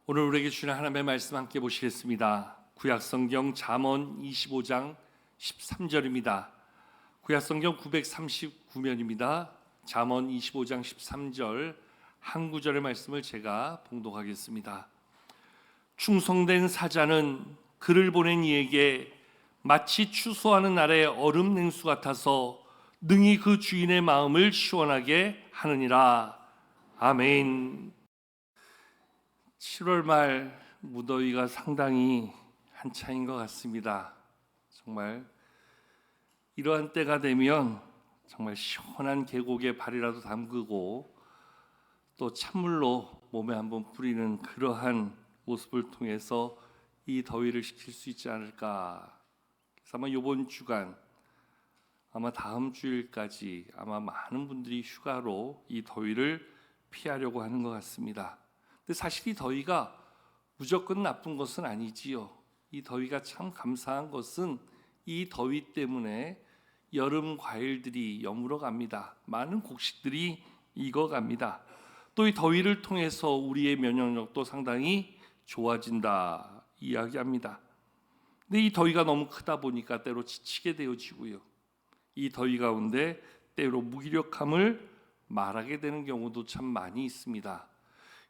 오늘 우리에게 주시는 하나님의 말씀 함께 보시겠습니다. 구약성경 잠언 25장 13절입니다. 구약성경 939면입니다. 잠언 25장 13절 한 구절의 말씀을 제가 봉독하겠습니다. 충성된 사자는 그를 보낸 이에게 마치 추수하는 날의 얼음 냉수 같아서 능히 그 주인의 마음을 시원하게 하느니라. 아멘. 7월 말 무더위가 상당히 한창인 것 같습니다. 정말 이러한 때가 되면 정말 시원한 계곡에 발이라도 담그고 또 찬물로 몸에 한번 뿌리는 그러한 모습을 통해서 이 더위를 식힐 수 있지 않을까. 그래서 아마 이번 주간, 아마 다음 주일까지 아마 많은 분들이 휴가로 이 더위를 피하려고 하는 것 같습니다. 근데 사실 이 더위가 무조건 나쁜 것은 아니지요. 이 더위가 참 감사한 것은 이 더위 때문에 여름 과일들이 여물어 갑니다. 많은 곡식들이 익어갑니다. 또 이 더위를 통해서 우리의 면역력도 상당히 좋아진다 이야기합니다. 근데 이 더위가 너무 크다 보니까 때로 지치게 되어지고요. 이 더위 가운데 때로 무기력함을 말하게 되는 경우도 참 많이 있습니다.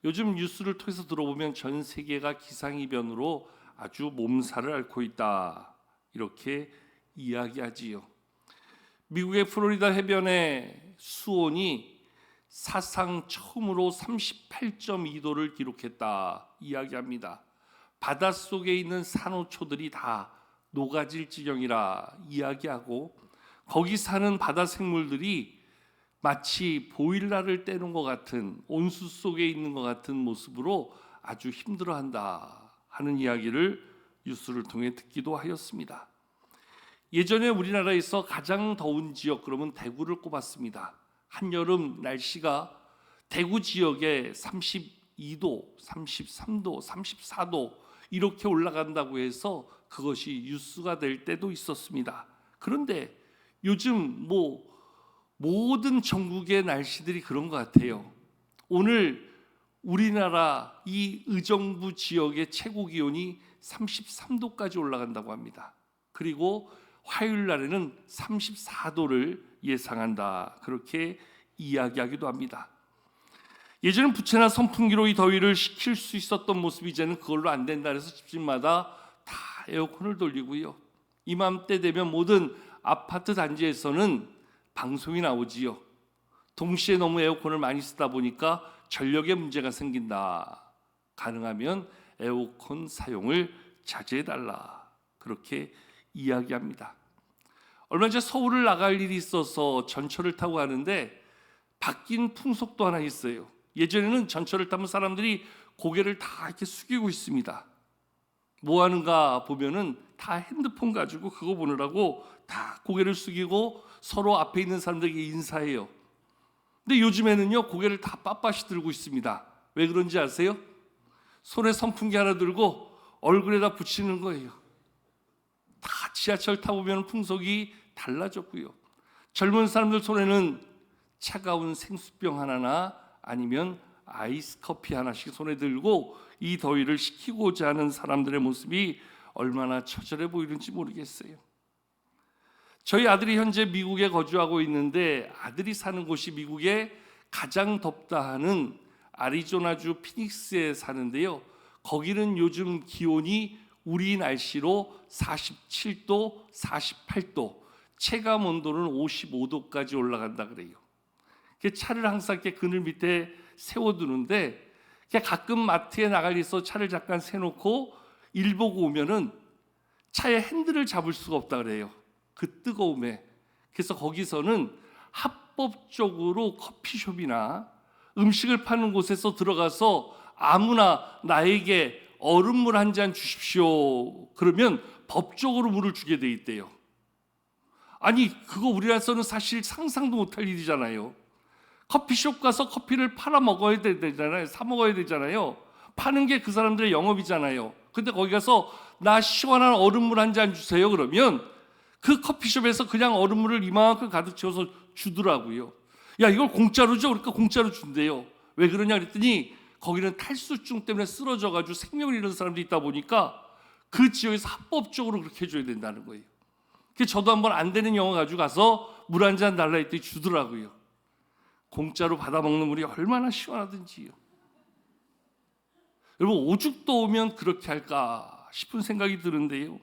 요즘 뉴스를 통해서 들어보면 전 세계가 기상이변으로 아주 몸살을 앓고 있다 이렇게 이야기하지요. 미국의 플로리다 해변의 수온이 사상 처음으로 38.2도를 기록했다 이야기합니다. 바닷속에 있는 산호초들이 다 녹아질 지경이라 이야기하고 거기 사는 바다 생물들이 마치 보일러를 떼는 것 같은 온수 속에 있는 것 같은 모습으로 아주 힘들어한다 하는 이야기를 뉴스를 통해 듣기도 하였습니다. 예전에 우리나라에서 가장 더운 지역 그러면 대구를 꼽았습니다. 한여름 날씨가 대구 지역에 32도, 33도, 34도 이렇게 올라간다고 해서 그것이 뉴스가 될 때도 있었습니다. 그런데 요즘 모든 전국의 날씨들이 그런 것 같아요. 오늘 우리나라 이 의정부 지역의 최고 기온이 33도까지 올라간다고 합니다. 그리고 화요일 날에는 34도를 예상한다 그렇게 이야기하기도 합니다. 예전엔 부채나 선풍기로 이 더위를 식힐 수 있었던 모습이 이제는 그걸로 안 된다 해서 집집마다 다 에어컨을 돌리고요. 이맘때 되면 모든 아파트 단지에서는 방송이 나오지요. 동시에 너무 에어컨을 많이 쓰다 보니까 전력에 문제가 생긴다. 가능하면 에어컨 사용을 자제해달라. 그렇게 이야기합니다. 얼마 전에 서울을 나갈 일이 있어서 전철을 타고 가는데 바뀐 풍속도 하나 있어요. 예전에는 전철을 타면 사람들이 고개를 다 이렇게 숙이고 있습니다. 뭐 하는가 보면은 다 핸드폰 가지고 그거 보느라고 다 고개를 숙이고 서로 앞에 있는 사람들에게 인사해요. 근데 요즘에는요 고개를 다 빳빳이 들고 있습니다. 왜 그런지 아세요? 손에 선풍기 하나 들고 얼굴에다 붙이는 거예요. 다 지하철 타보면 풍속이 달라졌고요. 젊은 사람들 손에는 차가운 생수병 하나나 아니면 아이스 커피 하나씩 손에 들고 이 더위를 식히고자 하는 사람들의 모습이 얼마나 처절해 보이는지 모르겠어요. 저희 아들이 현재 미국에 거주하고 있는데 아들이 사는 곳이 미국의 가장 덥다 하는 애리조나주 피닉스에 사는데요. 거기는 요즘 기온이 우리 날씨로 47도, 48도, 체감 온도는 55도까지 올라간다 그래요. 차를 항상 이렇게 그늘 밑에 세워두는데 가끔 마트에 나갈 일 있어 차를 잠깐 세놓고 일 보고 오면은 차의 핸들을 잡을 수가 없다 그래요. 그 뜨거움에. 그래서 거기서는 합법적으로 커피숍이나 음식을 파는 곳에서 들어가서 아무나 나에게 얼음물 한 잔 주십시오. 그러면 법적으로 물을 주게 돼 있대요. 아니 그거 우리나라에서는 사실 상상도 못할 일이잖아요. 커피숍 가서 커피를 팔아 먹어야 되잖아요. 사 먹어야 되잖아요. 파는 게 그 사람들의 영업이잖아요. 근데 거기 가서 나 시원한 얼음물 한 잔 주세요. 그러면 그 커피숍에서 그냥 얼음물을 이만큼 가득 채워서 주더라고요. 야 이걸 공짜로 줘? 그러니까 공짜로 준대요. 왜 그러냐 그랬더니 거기는 탈수증 때문에 쓰러져가지고 생명을 잃은 사람들이 있다 보니까 그 지역에서 합법적으로 그렇게 해줘야 된다는 거예요. 그래서 저도 한번 안 되는 영어 가지고 가서 물 한 잔 달라 했더니 주더라고요. 공짜로 받아먹는 물이 얼마나 시원하든지요. 여러분, 오죽도 오면 그렇게 할까 싶은 생각이 드는데요.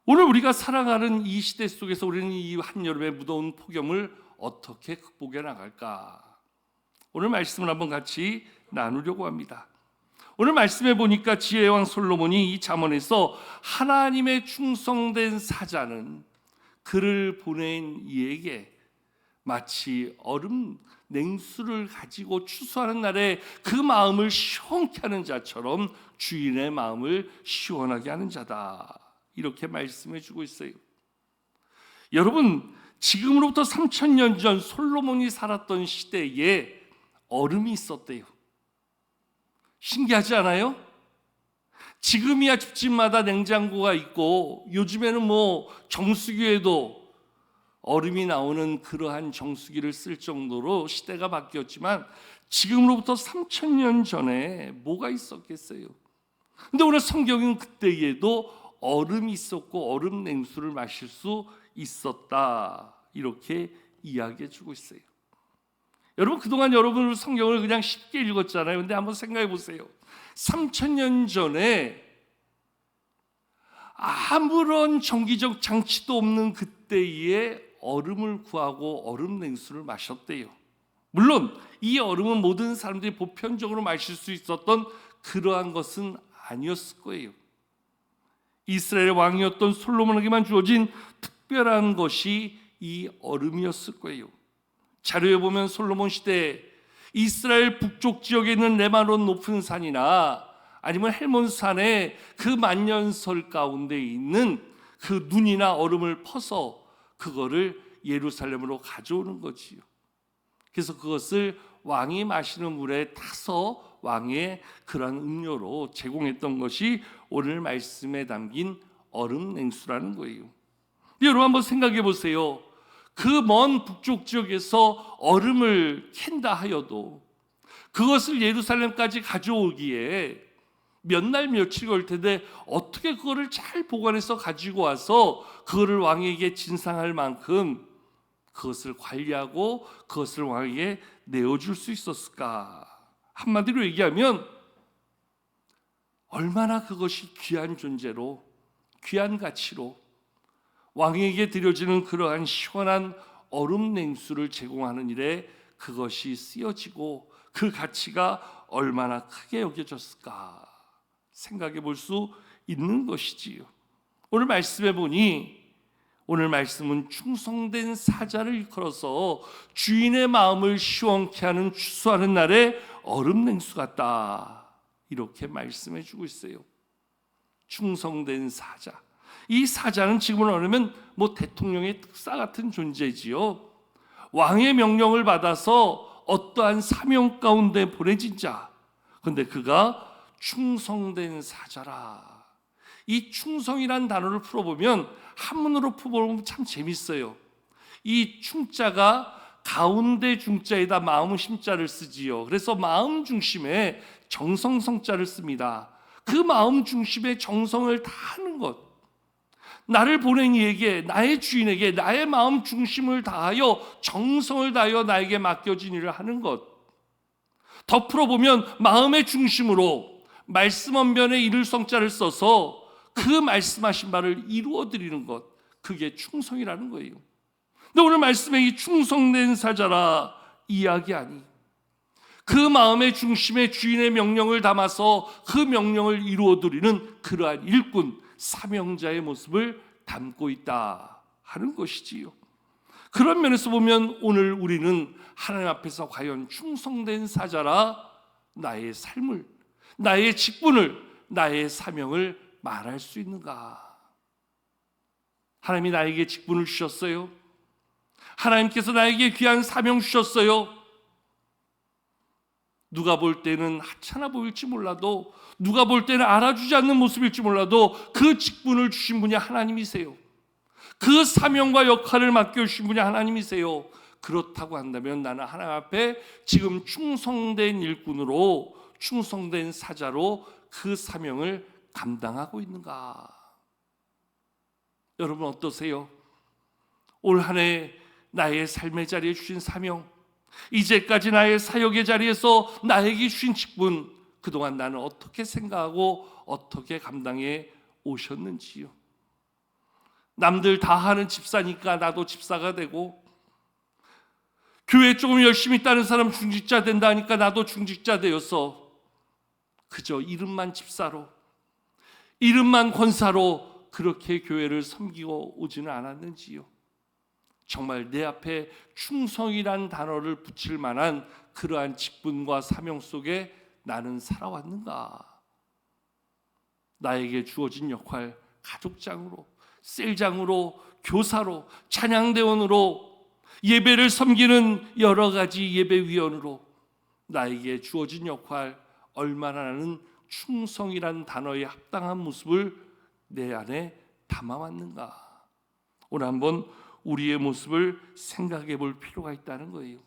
오늘 우리가 살아가는 이 시대 속에서 우리는 이 한여름의 무더운 폭염을 어떻게 극복해 나갈까? 오늘 말씀을 한번 같이 나누려고 합니다. 오늘 말씀해 보니까 지혜의 왕 솔로몬이 이 잠언에서 하나님의 충성된 사자는 그를 보낸 이에게 마치 얼음 냉수를 가지고 추수하는 날에 그 마음을 시원케 하는 자처럼 주인의 마음을 시원하게 하는 자다. 이렇게 말씀해 주고 있어요. 여러분, 지금으로부터 3000년 전 솔로몬이 살았던 시대에 얼음이 있었대요. 신기하지 않아요? 지금이야 집집마다 냉장고가 있고 요즘에는 정수기에도 얼음이 나오는 그러한 정수기를 쓸 정도로 시대가 바뀌었지만 지금으로부터 3000년 전에 뭐가 있었겠어요? 근데 오늘 성경은 그때에도 얼음이 있었고 얼음 냉수를 마실 수 있었다, 이렇게 이야기해 주고 있어요. 여러분, 그동안 여러분 성경을 그냥 쉽게 읽었잖아요. 근데 한번 생각해 보세요. 3000년 전에 아무런 전기적 장치도 없는 그때에 얼음을 구하고 얼음 냉수를 마셨대요. 물론 이 얼음은 모든 사람들이 보편적으로 마실 수 있었던 그러한 것은 아니었을 거예요. 이스라엘 왕이었던 솔로몬에게만 주어진 특별한 것이 이 얼음이었을 거예요. 자료에 보면 솔로몬 시대에 이스라엘 북쪽 지역에 있는 레바논 높은 산이나 아니면 헬몬산의 그 만년설 가운데 있는 그 눈이나 얼음을 퍼서 그거를 예루살렘으로 가져오는 거지요. 그래서 그것을 왕이 마시는 물에 타서 왕의 그러한 음료로 제공했던 것이 오늘 말씀에 담긴 얼음 냉수라는 거예요. 여러분, 한번 생각해 보세요. 그 먼 북쪽 지역에서 얼음을 캔다 하여도 그것을 예루살렘까지 가져오기에 몇 날 며칠 걸 텐데 어떻게 그거를 잘 보관해서 가지고 와서 그거를 왕에게 진상할 만큼 그것을 관리하고 그것을 왕에게 내어줄 수 있었을까? 한마디로 얘기하면 얼마나 그것이 귀한 존재로, 귀한 가치로 왕에게 드려지는 그러한 시원한 얼음 냉수를 제공하는 일에 그것이 쓰여지고 그 가치가 얼마나 크게 여겨졌을까 생각해 볼 수 있는 것이지요. 오늘 말씀해 보니 오늘 말씀은 충성된 사자를 일컬어서 주인의 마음을 시원케 하는 추수하는 날에 얼음 냉수 같다, 이렇게 말씀해 주고 있어요. 충성된 사자. 이 사자는 지금으로 말하면 대통령의 특사 같은 존재지요. 왕의 명령을 받아서 어떠한 사명 가운데 보내진 자. 그런데 그가 충성된 사자라. 이 충성이란 단어를 풀어보면 한문으로 풀어보면 참 재밌어요. 이 충자가 가운데 중자에다 마음 심자를 쓰지요. 그래서 마음 중심에 정성성자를 씁니다. 그 마음 중심에 정성을 다하는 것, 나를 보낸 이에게, 나의 주인에게 나의 마음 중심을 다하여 정성을 다하여 나에게 맡겨진 일을 하는 것. 더 풀어보면 마음의 중심으로 말씀 언변에 이를 성자를 써서 그 말씀하신 바를 이루어드리는 것, 그게 충성이라는 거예요. 근데 오늘 말씀에 이 충성된 사자라 이야기하니 그 마음의 중심에 주인의 명령을 담아서 그 명령을 이루어드리는 그러한 일꾼, 사명자의 모습을 담고 있다 하는 것이지요. 그런 면에서 보면 오늘 우리는 하나님 앞에서 과연 충성된 사자라 나의 삶을, 나의 직분을, 나의 사명을 말할 수 있는가? 하나님이 나에게 직분을 주셨어요. 하나님께서 나에게 귀한 사명 주셨어요. 누가 볼 때는 하찮아 보일지 몰라도, 누가 볼 때는 알아주지 않는 모습일지 몰라도 그 직분을 주신 분이 하나님이세요. 그 사명과 역할을 맡겨주신 분이 하나님이세요. 그렇다고 한다면 나는 하나님 앞에 지금 충성된 일꾼으로, 충성된 사자로 그 사명을 감당하고 있는가? 여러분 어떠세요? 올 한 해 나의 삶의 자리에 주신 사명, 이제까지 나의 사역의 자리에서 나에게 주신 직분, 그동안 나는 어떻게 생각하고 어떻게 감당해 오셨는지요? 남들 다 하는 집사니까 나도 집사가 되고, 교회 조금 열심히 따는 사람 중직자 된다 하니까 나도 중직자 되어서 그저 이름만 집사로, 이름만 권사로 그렇게 교회를 섬기고 오지는 않았는지요? 정말 내 앞에 충성이란 단어를 붙일 만한 그러한 직분과 사명 속에 나는 살아왔는가? 나에게 주어진 역할, 가족장으로, 셀장으로, 교사로, 찬양대원으로, 예배를 섬기는 여러 가지 예배위원으로 나에게 주어진 역할, 얼마나 나는 충성이란 단어에 합당한 모습을 내 안에 담아왔는가? 오늘 한번 우리의 모습을 생각해 볼 필요가 있다는 거예요.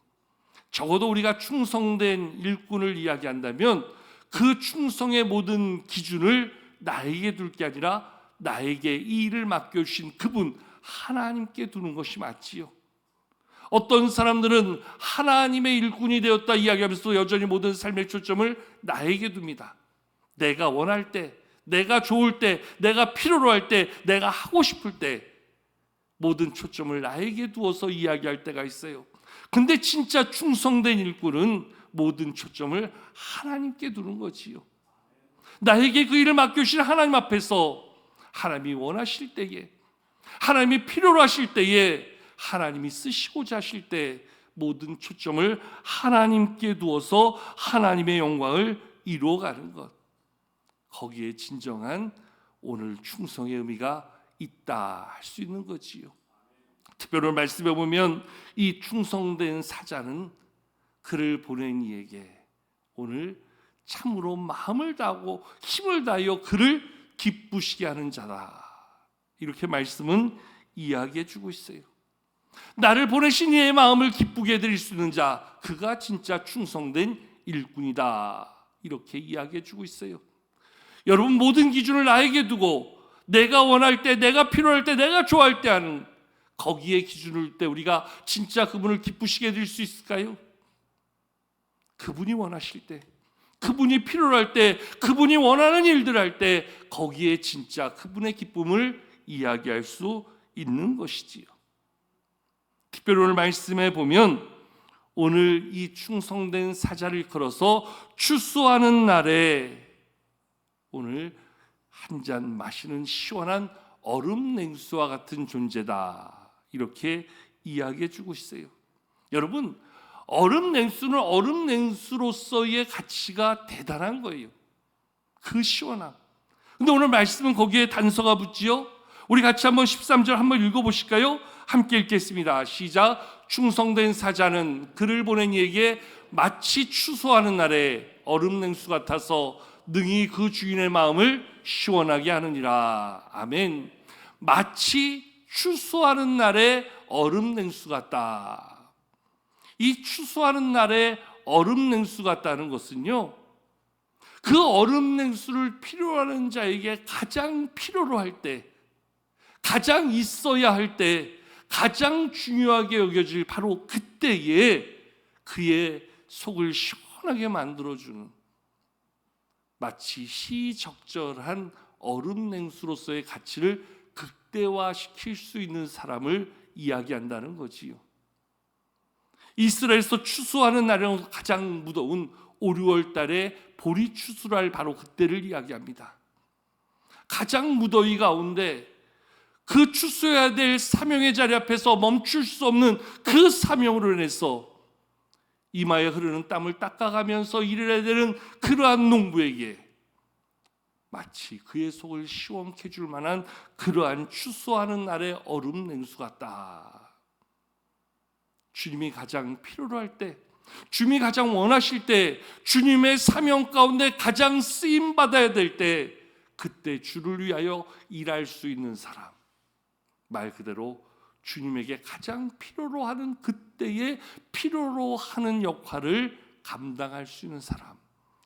적어도 우리가 충성된 일꾼을 이야기한다면 그 충성의 모든 기준을 나에게 둘 게 아니라 나에게 이 일을 맡겨주신 그분 하나님께 두는 것이 맞지요. 어떤 사람들은 하나님의 일꾼이 되었다 이야기하면서 여전히 모든 삶의 초점을 나에게 둡니다. 내가 원할 때, 내가 좋을 때, 내가 필요로 할 때, 내가 하고 싶을 때 모든 초점을 나에게 두어서 이야기할 때가 있어요. 근데 진짜 충성된 일꾼은 모든 초점을 하나님께 두는 거지요. 나에게 그 일을 맡겨주신 하나님 앞에서 하나님이 원하실 때에, 하나님이 필요로 하실 때에, 하나님이 쓰시고자 하실 때 모든 초점을 하나님께 두어서 하나님의 영광을 이루어가는 것, 거기에 진정한 오늘 충성의 의미가 있다 할 수 있는 거지요. 특별히 말씀해 보면 이 충성된 사자는 그를 보낸 이에게 오늘 참으로 마음을 다하고 힘을 다하여 그를 기쁘시게 하는 자다, 이렇게 말씀은 이야기해 주고 있어요. 나를 보내신 이의 마음을 기쁘게 해드릴 수 있는 자, 그가 진짜 충성된 일꾼이다, 이렇게 이야기해 주고 있어요. 여러분, 모든 기준을 나에게 두고 내가 원할 때, 내가 필요할 때, 내가 좋아할 때 하는 거기에 기준을 둘 때 우리가 진짜 그분을 기쁘시게 해드릴 수 있을까요? 그분이 원하실 때, 그분이 필요로 할 때, 그분이 원하는 일들 할 때 거기에 진짜 그분의 기쁨을 이야기할 수 있는 것이지요. 특별히 오늘 말씀해 보면 오늘 이 충성된 사자를 걸어서 추수하는 날에 오늘 한 잔 마시는 시원한 얼음 냉수와 같은 존재다, 이렇게 이야기해 주고 있어요. 여러분, 얼음 냉수는 얼음 냉수로서의 가치가 대단한 거예요. 그 시원함. 근데 오늘 말씀은 거기에 단서가 붙지요. 우리 같이 한번 13절 한번 읽어보실까요? 함께 읽겠습니다. 시작. 충성된 사자는 그를 보낸 이에게 마치 추수하는 날에 얼음 냉수 같아서 능히 그 주인의 마음을 시원하게 하느니라. 아멘. 마치 추수하는 날에 얼음 냉수 같다. 이 추수하는 날에 얼음 냉수 같다는 것은요, 그 얼음 냉수를 필요로 하는 자에게 가장 필요로 할 때, 가장 있어야 할 때, 가장 중요하게 여겨질 바로 그때에 그의 속을 시원하게 만들어주는, 마치 시적절한 얼음 냉수로서의 가치를 극대화시킬 수 있는 사람을 이야기한다는 거지요. 이스라엘에서 추수하는 날은 가장 무더운 5, 6월 달에 보리 추수를 할 바로 그때를 이야기합니다. 가장 무더위 가운데 그 추수해야 될 사명의 자리 앞에서 멈출 수 없는 그 사명으로 인해서 이마에 흐르는 땀을 닦아가면서 일을 해야 되는 그러한 농부에게 마치 그의 속을 시원케 해줄 만한 그러한 추수하는 날의 얼음 냉수 같다. 주님이 가장 필요로 할 때, 주님이 가장 원하실 때, 주님의 사명 가운데 가장 쓰임받아야 될 때, 그때 주를 위하여 일할 수 있는 사람, 말 그대로 주님에게 가장 필요로 하는 그때에 필요로 하는 역할을 감당할 수 있는 사람,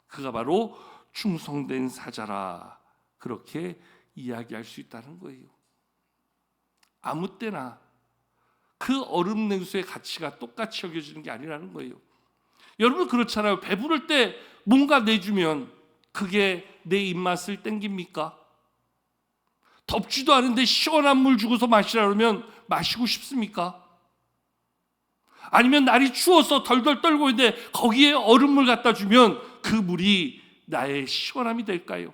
그가 바로 충성된 사자라, 그렇게 이야기할 수 있다는 거예요. 아무 때나 그 얼음 냉수의 가치가 똑같이 여겨지는 게 아니라는 거예요. 여러분 그렇잖아요. 배부를 때 뭔가 내주면 그게 내 입맛을 땡깁니까? 덥지도 않은데 시원한 물 주고서 마시라 그러면 마시고 싶습니까? 아니면 날이 추워서 덜덜 떨고 있는데 거기에 얼음물 갖다 주면 그 물이 나의 시원함이 될까요?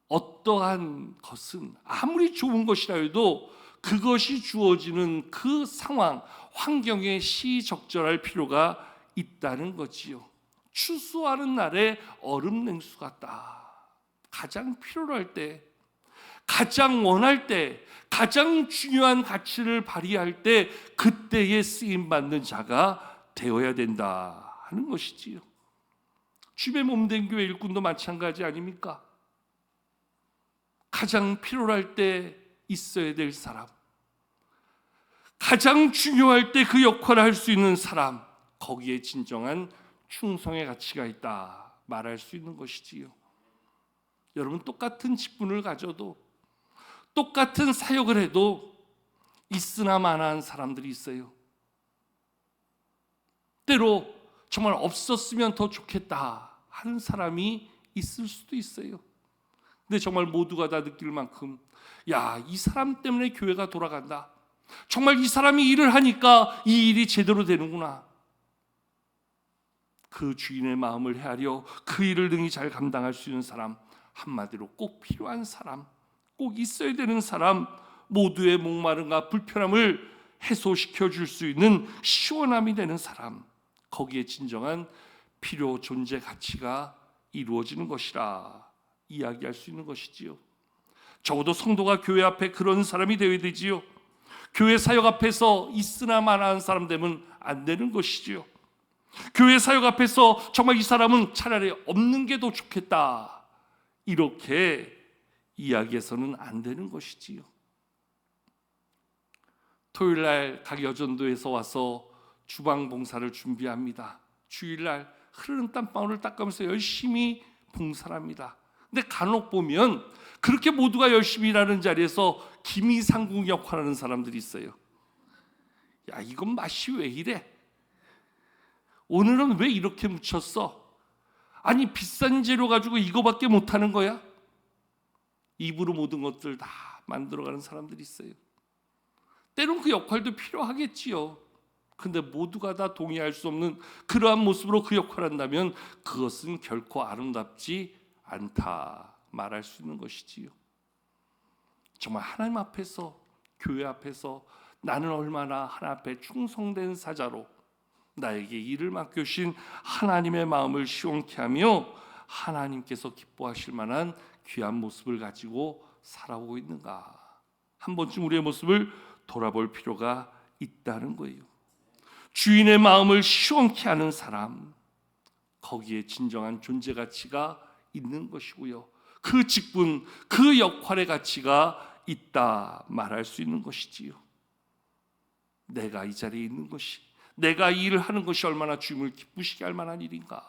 어떠한 것은 아무리 좋은 것이라 해도 그것이 주어지는 그 상황, 환경에 시적절할 필요가 있다는 거지요. 추수하는 날에 얼음 냉수 같다. 가장 필요로 할 때, 가장 원할 때, 가장 중요한 가치를 발휘할 때 그때에 쓰임받는 자가 되어야 된다 하는 것이지요. 주의 몸된 교회 일꾼도 마찬가지 아닙니까? 가장 필요로 할 때 있어야 될 사람, 가장 중요할 때 그 역할을 할 수 있는 사람, 거기에 진정한 충성의 가치가 있다 말할 수 있는 것이지요. 여러분 똑같은 직분을 가져도, 똑같은 사역을 해도 있으나 마나한 사람들이 있어요. 때로 정말 없었으면 더 좋겠다 하는 사람이 있을 수도 있어요. 근데 정말 모두가 다 느낄 만큼, 야, 이 사람 때문에 교회가 돌아간다, 정말 이 사람이 일을 하니까 이 일이 제대로 되는구나, 그 주인의 마음을 헤아려 그 일을 능히 잘 감당할 수 있는 사람, 한마디로 꼭 필요한 사람, 꼭 있어야 되는 사람, 모두의 목마름과 불편함을 해소시켜 줄 수 있는 시원함이 되는 사람, 거기에 진정한 필요, 존재, 가치가 이루어지는 것이라 이야기할 수 있는 것이지요. 적어도 성도가 교회 앞에 그런 사람이 되어야 되지요. 교회 사역 앞에서 있으나 마나한 사람 되면 안 되는 것이지요. 교회 사역 앞에서 정말 이 사람은 차라리 없는 게 더 좋겠다, 이렇게 이야기해서는 안 되는 것이지요. 토요일날 각 여전도에서 와서 주방 봉사를 준비합니다. 주일날 흐르는 땀방울을 닦으면서 열심히 봉사를 합니다. 근데 간혹 보면 그렇게 모두가 열심히 일하는 자리에서 기미상궁 역할하는 사람들이 있어요. 야, 이건 맛이 왜 이래? 오늘은 왜 이렇게 묻혔어? 아니 비싼 재료 가지고 이거밖에 못하는 거야? 입으로 모든 것들 다 만들어가는 사람들이 있어요. 때론 그 역할도 필요하겠지요. 근데 모두가 다 동의할 수 없는 그러한 모습으로 그 역할을 한다면 그것은 결코 아름답지 않다 말할 수 있는 것이지요. 정말 하나님 앞에서, 교회 앞에서 나는 얼마나 하나님 앞에 충성된 사자로 나에게 일을 맡겨주신 하나님의 마음을 시원케 하며 하나님께서 기뻐하실 만한 귀한 모습을 가지고 살아오고 있는가, 한 번쯤 우리의 모습을 돌아볼 필요가 있다는 거예요. 주인의 마음을 시원케 하는 사람, 거기에 진정한 존재 가치가 있는 것이고요. 그 직분, 그 역할의 가치가 있다 말할 수 있는 것이지요. 내가 이 자리에 있는 것이, 내가 이 일을 하는 것이 얼마나 주님을 기쁘시게 할 만한 일인가,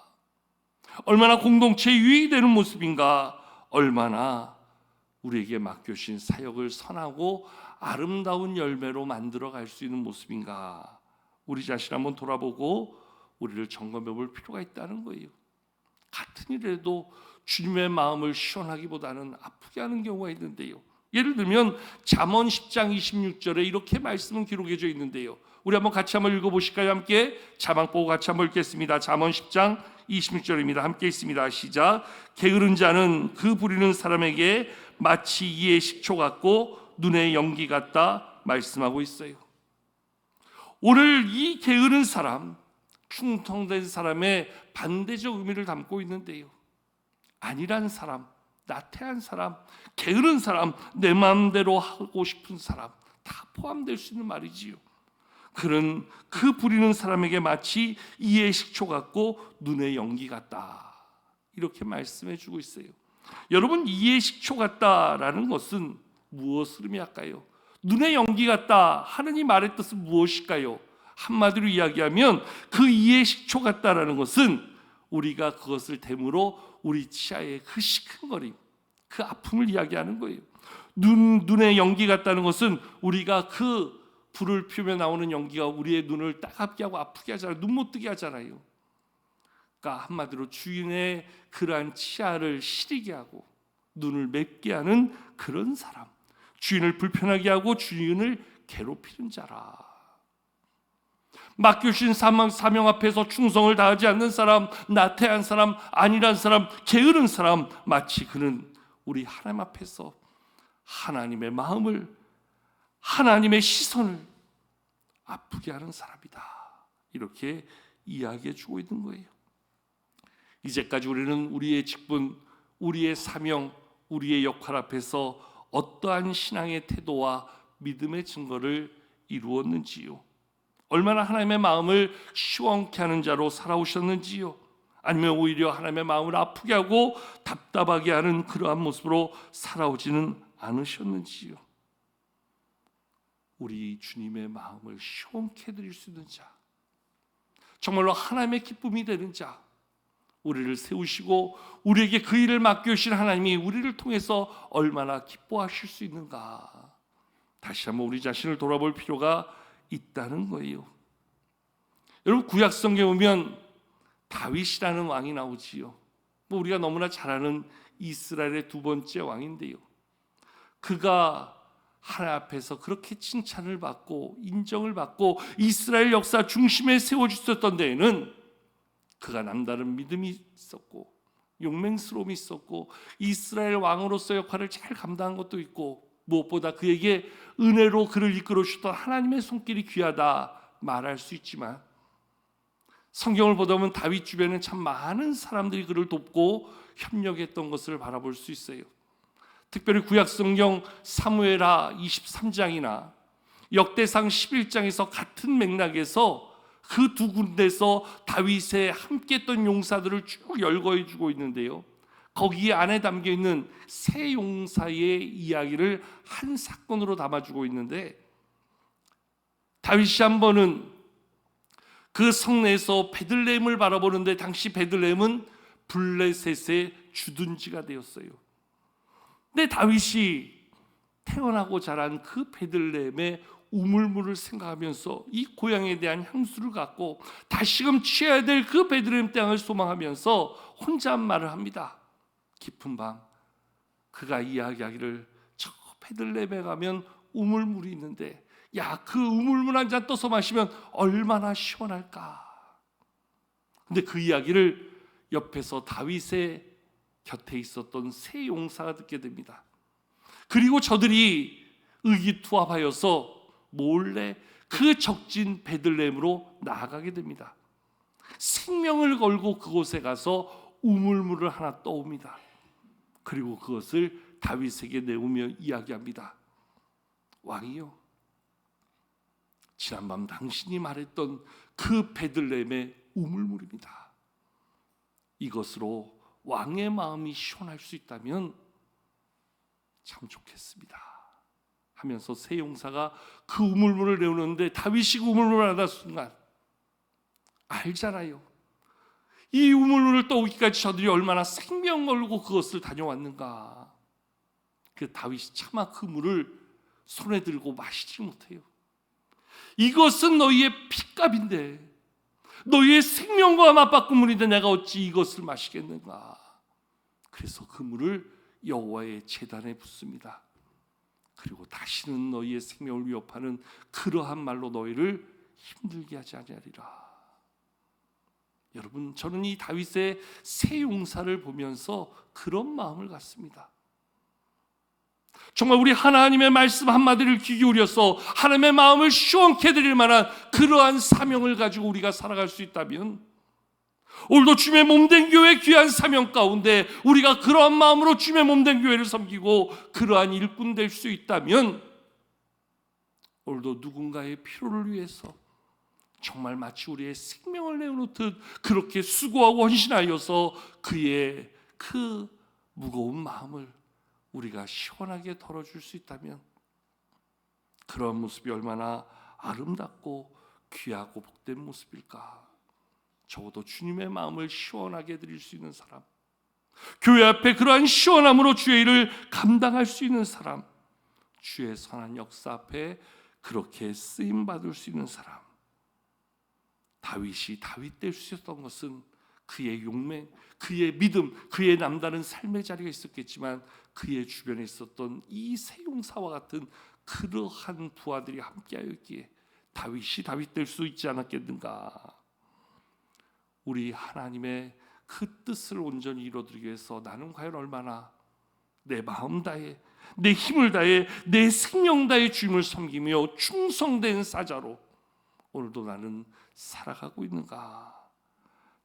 얼마나 공동체에 유익이 되는 모습인가, 얼마나 우리에게 맡겨주신 사역을 선하고 아름다운 열매로 만들어갈 수 있는 모습인가, 우리 자신 한번 돌아보고 우리를 점검해 볼 필요가 있다는 거예요. 같은 일에도 주님의 마음을 시원하기보다는 아프게 하는 경우가 있는데요. 예를 들면 잠언 10장 26절에 이렇게 말씀은 기록해져 있는데요. 우리 한번 같이 한번 읽어보실까요? 함께 자막 보고 같이 한번 읽겠습니다. 잠언 10장 26절입니다. 함께 있습니다. 시작. 게으른 자는 그 부리는 사람에게 마치 이의 식초 같고 눈의 연기 같다 말씀하고 있어요. 오늘 이 게으른 사람, 충성된 사람의 반대적 의미를 담고 있는데요. 아니란 사람, 나태한 사람, 게으른 사람, 내 마음대로 하고 싶은 사람 다 포함될 수 있는 말이지요. 그는 그 부리는 사람에게 마치 이의 식초 같고 눈의 연기 같다, 이렇게 말씀해 주고 있어요. 여러분, 이의 식초 같다라는 것은 무엇을 의미할까요? 눈의 연기 같다 하는 이 말의 뜻은 무엇일까요? 한마디로 이야기하면 그 이의 식초 같다라는 것은 우리가 그것을 댐으로 우리 치아의 그 시큰거림, 그 아픔을 이야기하는 거예요. 눈의 연기 같다는 것은 우리가 그 불을 피우며 나오는 연기가 우리의 눈을 따갑게 하고 아프게 하잖아요. 눈 못 뜨게 하잖아요. 그러니까 한마디로 주인의 그러한 치아를 시리게 하고 눈을 맵게 하는 그런 사람, 주인을 불편하게 하고 주인을 괴롭히는 자라. 맡겨주신 사명 앞에서 충성을 다하지 않는 사람, 나태한 사람, 안일한 사람, 게으른 사람, 마치 그는 우리 하나님 앞에서 하나님의 마음을, 하나님의 시선을 아프게 하는 사람이다. 이렇게 이야기해 주고 있는 거예요. 이제까지 우리는 우리의 직분, 우리의 사명, 우리의 역할 앞에서 어떠한 신앙의 태도와 믿음의 증거를 이루었는지요? 얼마나 하나님의 마음을 시원케 하는 자로 살아오셨는지요? 아니면 오히려 하나님의 마음을 아프게 하고 답답하게 하는 그러한 모습으로 살아오지는 않으셨는지요? 우리 주님의 마음을 시원케 해드릴 수 있는 자, 정말로 하나님의 기쁨이 되는 자, 우리를 세우시고 우리에게 그 일을 맡겨주신 하나님이 우리를 통해서 얼마나 기뻐하실 수 있는가, 다시 한번 우리 자신을 돌아볼 필요가 있다는 거예요. 여러분, 구약 성경에 보면 다윗이라는 왕이 나오지요. 우리가 너무나 잘 아는 이스라엘의 두 번째 왕인데요, 그가 하나님 앞에서 그렇게 칭찬을 받고 인정을 받고 이스라엘 역사 중심에 세워주셨던 데에는 그가 남다른 믿음이 있었고 용맹스러움이 있었고 이스라엘 왕으로서 역할을 잘 감당한 것도 있고, 무엇보다 그에게 은혜로 그를 이끌어 주셨던 하나님의 손길이 귀하다 말할 수 있지만, 성경을 보다 보면 다윗 주변에는 참 많은 사람들이 그를 돕고 협력했던 것을 바라볼 수 있어요. 특별히 구약 성경 사무엘하 23장이나 역대상 11장에서 같은 맥락에서 그 두 군데서 다윗의 함께했던 용사들을 쭉 열거해 주고 있는데요, 거기 안에 담겨 있는 세 용사의 이야기를 한 사건으로 담아주고 있는데, 다윗이 한 번은 그 성내에서 베들레헴을 바라보는데 당시 베들레헴은 블레셋의 주둔지가 되었어요. 근데 다윗이 태어나고 자란 그 베들레헴의 우물물을 생각하면서 이 고향에 대한 향수를 갖고 다시금 취해야 될 그 베들레헴 땅을 소망하면서 혼자 한 말을 합니다. 깊은 밤 그가 이야기하기를, 저 베들레헴에 가면 우물물이 있는데 야, 그 우물물 한 잔 떠서 마시면 얼마나 시원할까. 근데 그 이야기를 옆에서 다윗의 곁에 있었던 세 용사가 듣게 됩니다. 그리고 저들이 의기투합하여서 몰래 그 적진 베들레헴으로 나아가게 됩니다. 생명을 걸고 그곳에 가서 우물물을 하나 떠옵니다. 그리고 그것을 다윗에게 내오며 이야기합니다. 왕이요, 지난밤 당신이 말했던 그 베들레헴의 우물물입니다. 이것으로 왕의 마음이 시원할 수 있다면 참 좋겠습니다 하면서 세 용사가 그 우물물을 내오는데, 다윗이 그 우물물을 하다 순간 알잖아요, 이 우물물을 떠오기까지 저들이 얼마나 생명 걸고 그것을 다녀왔는가. 그 다윗이 차마 그 물을 손에 들고 마시지 못해요. 이것은 너희의 핏값인데, 너희의 생명과 맞바꾼 물인데 내가 어찌 이것을 마시겠는가. 그래서 그 물을 여호와의 제단에 붓습니다. 그리고 다시는 너희의 생명을 위협하는 그러한 말로 너희를 힘들게 하지 아니하리라. 여러분, 저는 이 다윗의 세 용사를 보면서 그런 마음을 갖습니다. 정말 우리 하나님의 말씀 한마디를 귀 기울여서 하나님의 마음을 시원케 해드릴 만한 그러한 사명을 가지고 우리가 살아갈 수 있다면, 오늘도 주님의 몸된 교회 귀한 사명 가운데 우리가 그러한 마음으로 주님의 몸된 교회를 섬기고 그러한 일꾼 될 수 있다면, 오늘도 누군가의 필요를 위해서 정말 마치 우리의 생명을 내어놓듯 그렇게 수고하고 헌신하여서 그의 그 무거운 마음을 우리가 시원하게 덜어줄 수 있다면, 그런 모습이 얼마나 아름답고 귀하고 복된 모습일까. 적어도 주님의 마음을 시원하게 해드릴 수 있는 사람, 교회 앞에 그러한 시원함으로 주의 일을 감당할 수 있는 사람, 주의 선한 역사 앞에 그렇게 쓰임받을 수 있는 사람. 다윗이 다윗 될 수 있었던 것은 그의 용맹, 그의 믿음, 그의 남다른 삶의 자리가 있었겠지만 그의 주변에 있었던 이 세용사와 같은 그러한 부하들이 함께하였기에 다윗이 다윗 될 수 있지 않았겠는가. 우리 하나님의 그 뜻을 온전히 이루어드리기 위해서 나는 과연 얼마나 내 마음 다해, 내 힘을 다해, 내 생명 다해 주님을 섬기며 충성된 사자로 오늘도 나는 살아가고 있는가.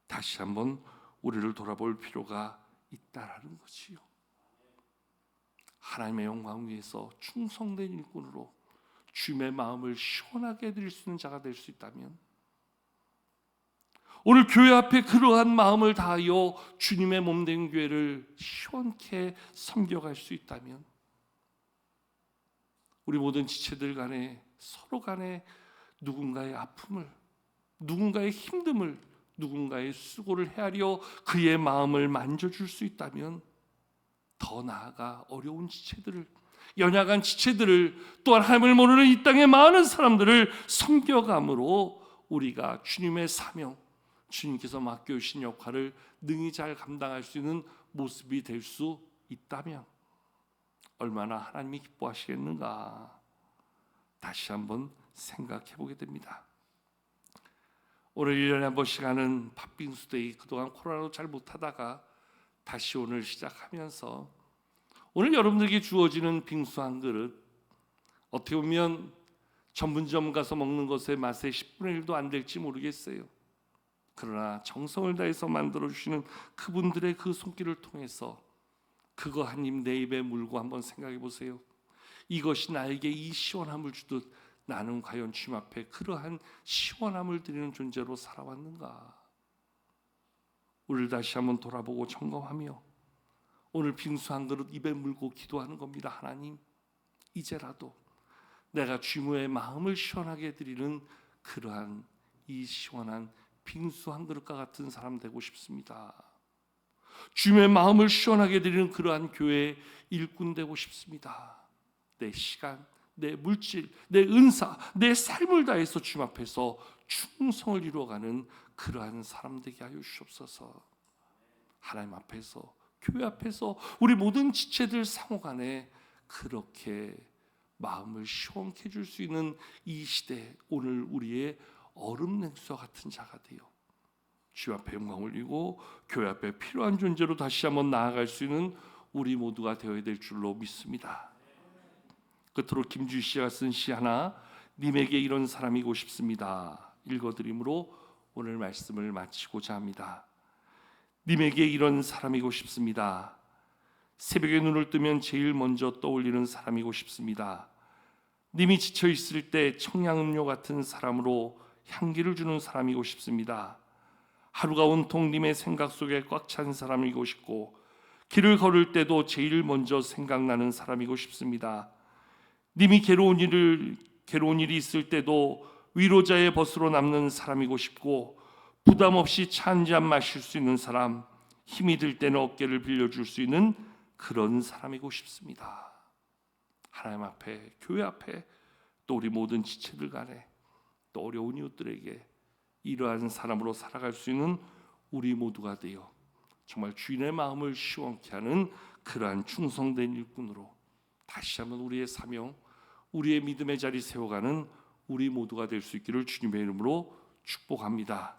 다시 한번 우리를 돌아볼 필요가 있다라는 거지요. 하나님의 영광 위해서 충성된 일꾼으로 주님의 마음을 시원하게 해드릴 수 있는 자가 될 수 있다면, 오늘 교회 앞에 그러한 마음을 다하여 주님의 몸된 교회를 시원케 섬겨갈 수 있다면, 우리 모든 지체들 간에 서로 간에 누군가의 아픔을, 누군가의 힘듦을, 누군가의 수고를 헤아려 그의 마음을 만져줄 수 있다면, 더 나아가 어려운 지체들을, 연약한 지체들을, 또한 하나님을 모르는 이 땅의 많은 사람들을 섬겨감으로 우리가 주님의 사명, 주님께서 맡겨주신 역할을 능히 잘 감당할 수 있는 모습이 될 수 있다면 얼마나 하나님이 기뻐하시겠는가. 다시 한번 생각해 보게 됩니다. 오늘 1년에 한 번씩 하는 팥빙수데이, 그동안 코로나로 잘 못하다가 다시 오늘 시작하면서 오늘 여러분들에게 주어지는 빙수 한 그릇, 어떻게 보면 전문점 가서 먹는 것의 맛의 10분의 1도 안 될지 모르겠어요. 그러나 정성을 다해서 만들어주시는 그분들의 그 손길을 통해서 그거 한 입 내 입에 물고 한번 생각해 보세요. 이것이 나에게 이 시원함을 주듯 나는 과연 주님 앞에 그러한 시원함을 드리는 존재로 살아왔는가. 우리를 다시 한번 돌아보고 점검하며 오늘 빙수 한 그릇 입에 물고 기도하는 겁니다. 하나님, 이제라도 내가 주님의 마음을 시원하게 해드리는 그러한 이 시원한 빙수 한 그릇과 같은 사람 되고 싶습니다. 주님의 마음을 시원하게 드리는 그러한 교회의 일꾼 되고 싶습니다. 내 시간, 내 물질, 내 은사, 내 삶을 다해서 주님 앞에서 충성을 이루어가는 그러한 사람 되게 하여 주옵소서. 하나님 앞에서, 교회 앞에서 우리 모든 지체들 상호간에 그렇게 마음을 시원케 해줄 수 있는 이 시대, 오늘 우리의 얼음 냉수와 같은 자가 되어 주 앞에 영광을 올리고 교회 앞에 필요한 존재로 다시 한번 나아갈 수 있는 우리 모두가 되어야 될 줄로 믿습니다. 끝으로 김주희 씨가 쓴 시 하나, 님에게 이런 사람이고 싶습니다, 읽어드림으로 오늘 말씀을 마치고자 합니다. 님에게 이런 사람이고 싶습니다. 새벽에 눈을 뜨면 제일 먼저 떠올리는 사람이고 싶습니다. 님이 지쳐 있을 때 청량음료 같은 사람으로 향기를 주는 사람이고 싶습니다. 하루가 온통 님의 생각 속에 꽉 찬 사람이고 싶고 길을 걸을 때도 제일 먼저 생각나는 사람이고 싶습니다. 님이 괴로운 일이 있을 때도 위로자의 벗으로 남는 사람이고 싶고 부담 없이 차 한 잔 마실 수 있는 사람, 힘이 들 때는 어깨를 빌려줄 수 있는 그런 사람이고 싶습니다. 하나님 앞에, 교회 앞에, 또 우리 모든 지체들 간에, 또 어려운 이웃들에게 이러한 사람으로 살아갈 수 있는 우리 모두가 되어 정말 주인의 마음을 시원케 하는 그러한 충성된 일꾼으로 다시 한번 우리의 사명, 우리의 믿음의 자리 세워가는 우리 모두가 될 수 있기를 주님의 이름으로 축복합니다.